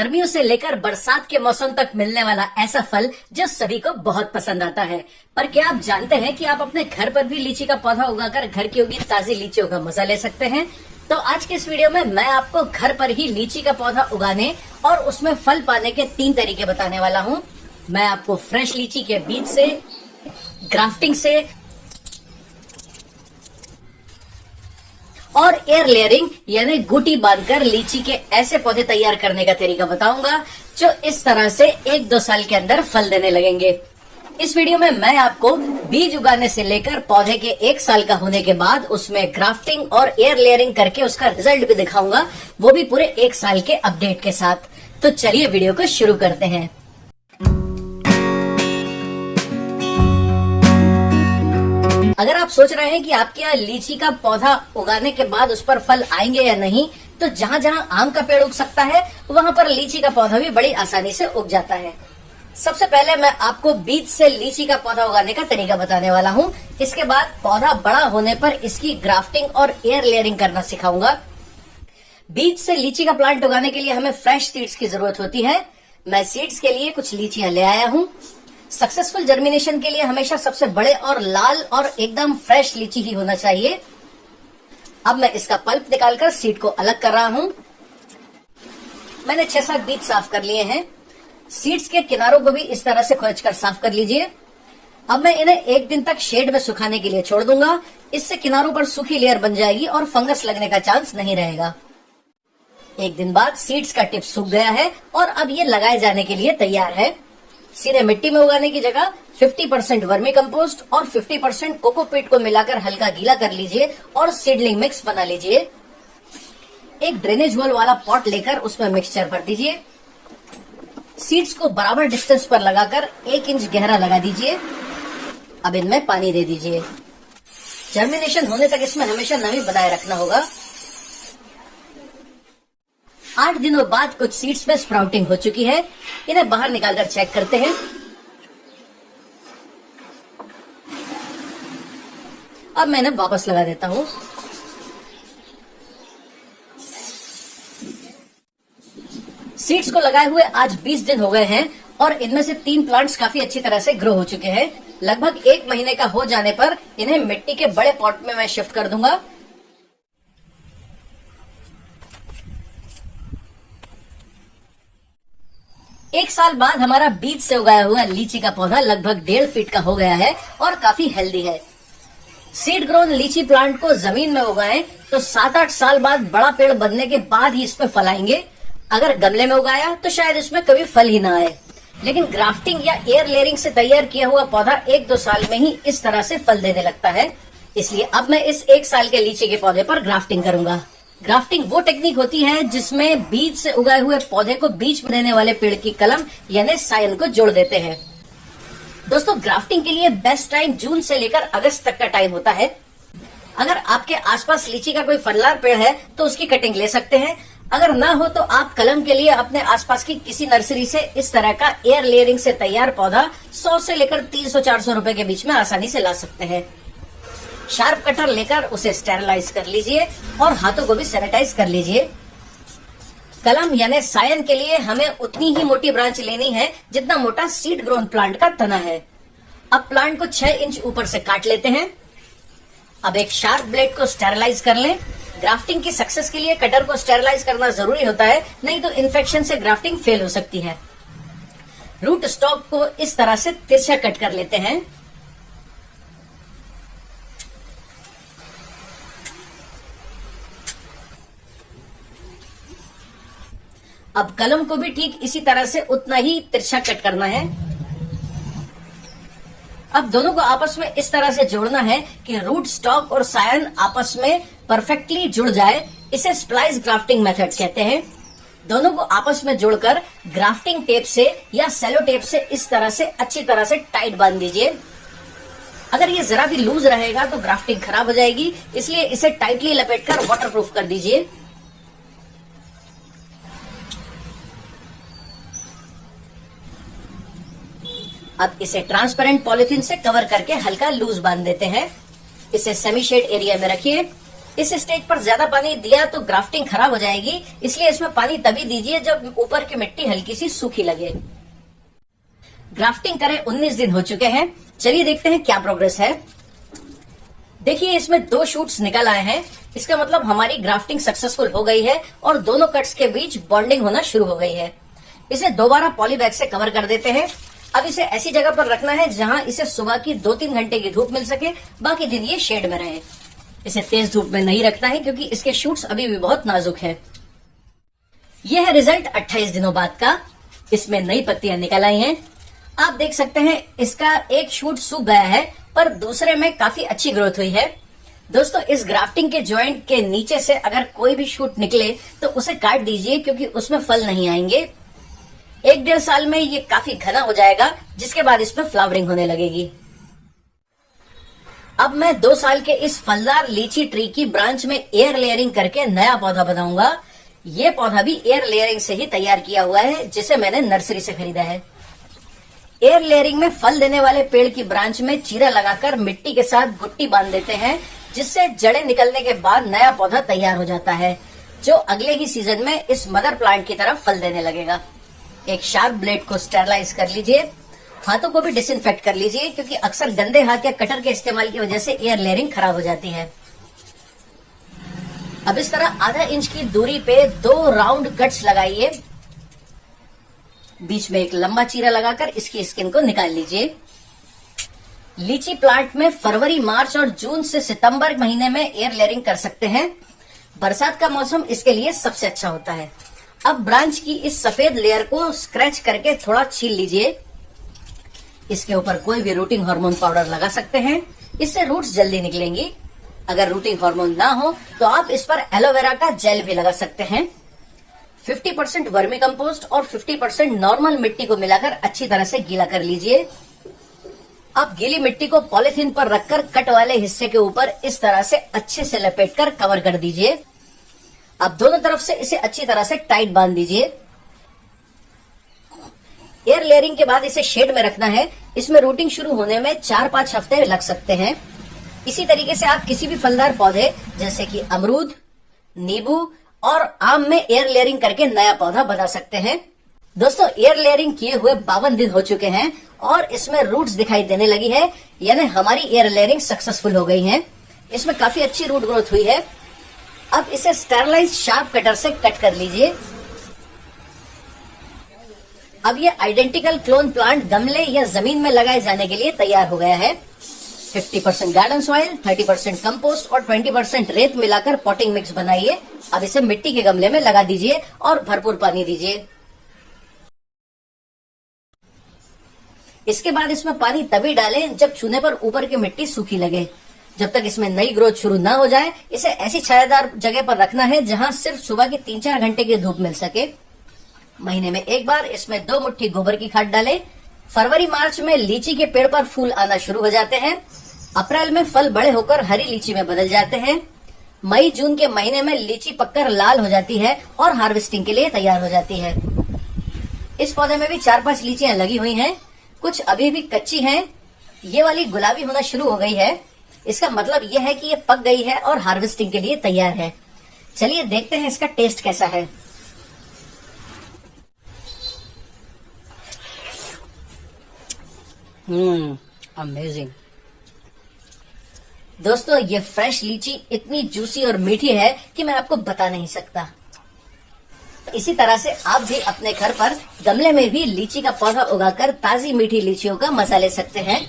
गर्मियों से लेकर बरसात के मौसम तक मिलने वाला ऐसा फल जो सभी को बहुत पसंद आता है। पर क्या आप जानते हैं कि आप अपने घर पर भी लीची का पौधा उगाकर घर की उगी ताजी लीचियों का मजा ले सकते हैं। तो आज के इस वीडियो में मैं आपको घर पर ही लीची का पौधा उगाने और उसमें फल पाने के 3 तरीके बताने वाला हूँ। मैं आपको फ्रेश लीची के बीज से, ग्राफ्टिंग से और एयर लेयरिंग यानी गुटी बांधकर लीची के ऐसे पौधे तैयार करने का तरीका बताऊंगा जो इस तरह से 1-2 साल के अंदर फल देने लगेंगे। इस वीडियो में मैं आपको बीज उगाने से लेकर पौधे के 1 साल का होने के बाद उसमें ग्राफ्टिंग और एयर लेयरिंग करके उसका रिजल्ट भी दिखाऊंगा, वो भी पूरे 1 साल के अपडेट के साथ। तो चलिए वीडियो को शुरू करते हैं। अगर आप सोच रहे हैं कि आपके यहाँ लीची का पौधा उगाने के बाद उस पर फल आएंगे या नहीं, तो जहाँ जहाँ आम का पेड़ उग सकता है वहाँ पर लीची का पौधा भी बड़ी आसानी से उग जाता है। सबसे पहले मैं आपको बीज से लीची का पौधा उगाने का तरीका बताने वाला हूँ। इसके बाद पौधा बड़ा होने पर इसकी ग्राफ्टिंग और एयर लेयरिंग करना सिखाऊंगा। बीज से लीची का प्लांट उगाने के लिए हमें फ्रेश सीड्स की जरूरत होती है। मैं सीड्स के लिए कुछ लीचियां ले आया हूँ। सक्सेसफुल जर्मिनेशन के लिए हमेशा सबसे बड़े और लाल और एकदम फ्रेश लीची ही होना चाहिए। अब मैं इसका पल्प निकालकर सीड को अलग कर रहा हूँ। मैंने 6-7 बीज साफ कर लिए हैं। सीड्स के किनारों को भी इस तरह से खोदकर साफ कर लीजिए। अब मैं इन्हें 1 दिन तक शेड में सुखाने के लिए छोड़ दूंगा। इससे किनारों पर सूखी लेयर बन जाएगी और फंगस लगने का चांस नहीं रहेगा। 1 दिन बाद सीड्स का टिप सूख गया है और अब ये लगाए जाने के लिए तैयार है। सीधे मिट्टी में उगाने की जगह 50% वर्मी कंपोस्ट और 50% कोकोपीट को मिलाकर हल्का गीला कर लीजिए और सीडलिंग मिक्स बना लीजिए। एक ड्रेनेज होल वाला पॉट लेकर उसमें मिक्सचर भर दीजिए। सीड्स को बराबर डिस्टेंस पर लगाकर 1 इंच गहरा लगा दीजिए। अब इनमें पानी दे दीजिए। जर्मिनेशन होने तक इसमें हमेशा नमी बनाए रखना होगा। 8 दिनों बाद कुछ सीड्स में स्प्राउटिंग हो चुकी है। इन्हें बाहर निकालकर चेक करते हैं। अब मैं इन्हें वापस लगा देता हूं। सीड्स को लगाए हुए आज 20 दिन हो गए हैं और इनमें से 3 प्लांट्स काफी अच्छी तरह से ग्रो हो चुके हैं। लगभग 1 महीने का हो जाने पर इन्हें मिट्टी के बड़े पॉट में मैं शिफ्ट कर दूंगा। एक साल बाद हमारा बीज से उगाया हुआ लीची का पौधा लगभग 1.5 फीट का हो गया है और काफी हेल्दी है। सीड ग्रोन लीची प्लांट को जमीन में उगाएं तो 7-8 साल बाद बड़ा पेड़ बनने के बाद ही इसमें फल आएंगे। अगर गमले में उगाया तो शायद इसमें कभी फल ही ना आए, लेकिन ग्राफ्टिंग या एयर लेयरिंग से तैयार किया हुआ पौधा 1-2 साल में ही इस तरह से फल देने लगता है। इसलिए अब मैं इस 1 साल के लीची के पौधे पर ग्राफ्टिंग करूंगा। ग्राफ्टिंग वो टेक्निक होती है जिसमें बीज से उगाए हुए पौधे को बीज में देने वाले पेड़ की कलम यानी सायन को जोड़ देते हैं। दोस्तों, ग्राफ्टिंग के लिए बेस्ट टाइम जून से लेकर अगस्त तक का टाइम होता है। अगर आपके आसपास लीची का कोई फलदार पेड़ है तो उसकी कटिंग ले सकते हैं। अगर ना हो तो आप कलम के लिए अपने आसपास की किसी नर्सरी से इस तरह का एयर लेयरिंग से तैयार पौधा 100 से लेकर 300-400 रुपए के बीच में आसानी से ला सकते हैं। शार्प कटर लेकर उसे स्टेरलाइज कर लीजिए और हाथों को भी सैनिटाइज कर लीजिए। कलम यानी सायन के लिए हमें उतनी ही मोटी ब्रांच लेनी है जितना मोटा सीड ग्रोन प्लांट का तना है। अब प्लांट को 6 इंच ऊपर से काट लेते हैं। अब एक शार्प ब्लेड को स्टेरलाइज कर लें। ग्राफ्टिंग की सक्सेस के लिए कटर को स्टेरलाइज करना जरूरी होता है, नहीं तो इन्फेक्शन से ग्राफ्टिंग फेल हो सकती है। रूट स्टॉक को इस तरह से तिरछा कट कर लेते हैं। अब कलम को भी ठीक इसी तरह से उतना ही तिरछा कट करना है। अब दोनों को आपस में इस तरह से जोड़ना है कि रूट स्टॉक और सायन आपस में परफेक्टली जुड़ जाए। इसे स्प्लाइस ग्राफ्टिंग मेथड कहते हैं। दोनों को आपस में जोड़कर ग्राफ्टिंग टेप से या सेलो टेप से इस तरह से अच्छी तरह से टाइट बांध दीजिए। अगर ये जरा भी लूज रहेगा तो ग्राफ्टिंग खराब हो जाएगी, इसलिए इसे टाइटली लपेटकर वाटरप्रूफ कर दीजिए। अब इसे ट्रांसपेरेंट पॉलिथीन से कवर करके हल्का लूज बांध देते हैं। इसे सेमी शेड एरिया में रखिए। इस स्टेज पर ज्यादा पानी दिया तो ग्राफ्टिंग खराब हो जाएगी, इसलिए इसमें पानी तभी दीजिए जब ऊपर की मिट्टी हल्की सी सूखी लगे। ग्राफ्टिंग करे 19 दिन हो चुके हैं। चलिए देखते हैं क्या प्रोग्रेस है। देखिए इसमें 2 शूट्स निकल आए हैं। इसका मतलब हमारी ग्राफ्टिंग सक्सेसफुल हो गई है और दोनों कट्स के बीच बॉन्डिंग होना शुरू हो गई है। इसे दोबारा पॉली बैग से कवर कर देते हैं। अब इसे ऐसी जगह पर रखना है जहां इसे सुबह की 2-3 घंटे की धूप मिल सके, बाकी दिन ये शेड में रहे। इसे तेज धूप में नहीं रखना है क्योंकि इसके शूट्स अभी भी बहुत नाजुक है। यह है रिजल्ट 28 दिनों बाद का। इसमें नई पत्तियां निकल आई हैं। आप देख सकते हैं इसका एक शूट सूख गया है पर दूसरे में काफी अच्छी ग्रोथ हुई है। दोस्तों इस ग्राफ्टिंग के जॉइंट के नीचे से अगर कोई भी शूट निकले तो उसे काट दीजिए क्योंकि उसमें फल नहीं आएंगे। 1-1.5 साल में ये काफी घना हो जाएगा, जिसके बाद इसमें फ्लावरिंग होने लगेगी। अब मैं 2 साल के इस फलदार लीची ट्री की ब्रांच में एयर लेयरिंग करके नया पौधा बनाऊंगा। ये पौधा भी एयर लेयरिंग से ही तैयार किया हुआ है, जिसे मैंने नर्सरी से खरीदा है। एयर लेयरिंग में फल देने वाले पेड़ की ब्रांच में चीरा लगाकर मिट्टी के साथ गुट्टी बांध देते हैं, जिससे जड़ें निकलने के बाद नया पौधा तैयार हो जाता है, जो अगले ही सीजन में इस मदर प्लांट की तरह फल देने लगेगा। एक शार्प ब्लेड को स्टेरलाइज कर लीजिए। हाथों को भी डिसइंफेक्ट कर लीजिए क्योंकि अक्सर गंदे हाथ या कटर के इस्तेमाल की वजह से एयर लेयरिंग खराब हो जाती है। अब इस तरह आधा इंच की दूरी पे 2 राउंड कट्स लगाइए। बीच में एक लंबा चीरा लगाकर इसकी स्किन को निकाल लीजिए। लीची प्लांट में फरवरी, मार्च और जून से सितंबर महीने में एयर लेयरिंग कर सकते हैं। बरसात का मौसम इसके लिए सबसे अच्छा होता है। अब ब्रांच की इस सफेद लेयर को स्क्रैच करके थोड़ा छील लीजिए। इसके ऊपर कोई भी रूटिंग हार्मोन पाउडर लगा सकते हैं, इससे रूट्स जल्दी निकलेंगी। अगर रूटिंग हार्मोन ना हो तो आप इस पर एलोवेरा का जेल भी लगा सकते हैं। 50% वर्मी कंपोस्ट और 50% नॉर्मल मिट्टी को मिलाकर अच्छी तरह से गीला कर लीजिए। अब गीली मिट्टी को पॉलिथीन पर रखकर कट वाले हिस्से के ऊपर इस तरह से अच्छे से लपेटकर कवर कर दीजिए। अब दोनों तरफ से इसे अच्छी तरह से टाइट बांध दीजिए। एयर लेयरिंग के बाद इसे शेड में रखना है। इसमें रूटिंग शुरू होने में 4-5 हफ्ते लग सकते हैं। इसी तरीके से आप किसी भी फलदार पौधे जैसे कि अमरूद, नींबू और आम में एयर लेयरिंग करके नया पौधा बना सकते हैं। दोस्तों एयर लेयरिंग किए हुए 52 दिन हो चुके हैं और इसमें रूट्स दिखाई देने लगी है, यानी हमारी एयर लेयरिंग सक्सेसफुल हो गई है। इसमें काफी अच्छी रूट ग्रोथ हुई है। अब इसे स्टेरलाइज शार्प कटर से कट कर लीजिए। अब ये आइडेंटिकल क्लोन प्लांट गमले या जमीन में लगाए जाने के लिए तैयार हो गया है। 50% गार्डन सॉइल, 30% कंपोस्ट और 20% रेत मिलाकर पॉटिंग मिक्स बनाइए। अब इसे मिट्टी के गमले में लगा दीजिए और भरपूर पानी दीजिए। इसके बाद इसमें पानी तभी डालें जब छूने पर ऊपर की मिट्टी सूखी लगे। जब तक इसमें नई ग्रोथ शुरू ना हो जाए, इसे ऐसी छायादार जगह पर रखना है जहां सिर्फ सुबह की 3-4 घंटे की धूप मिल सके। महीने में एक बार इसमें 2 मुट्ठी गोबर की खाद डालें। फरवरी मार्च में लीची के पेड़ पर फूल आना शुरू हो जाते हैं। अप्रैल में फल बड़े होकर हरी लीची में बदल जाते हैं। मई जून के महीने में लीची पककर लाल हो जाती है और हार्वेस्टिंग के लिए तैयार हो जाती है। इस पौधे में भी 4-5 लीचियां लगी हुई हैं, कुछ अभी भी कच्ची हैं। ये वाली गुलाबी होना शुरू हो गई है। इसका मतलब यह है कि ये पक गई है और हार्वेस्टिंग के लिए तैयार है। चलिए देखते हैं इसका टेस्ट कैसा है। अमेजिंग। दोस्तों ये फ्रेश लीची इतनी जूसी और मीठी है कि मैं आपको बता नहीं सकता। इसी तरह से आप भी अपने घर पर गमले में भी लीची का पौधा उगाकर ताजी मीठी लीचियों का मजा ले सकते हैं।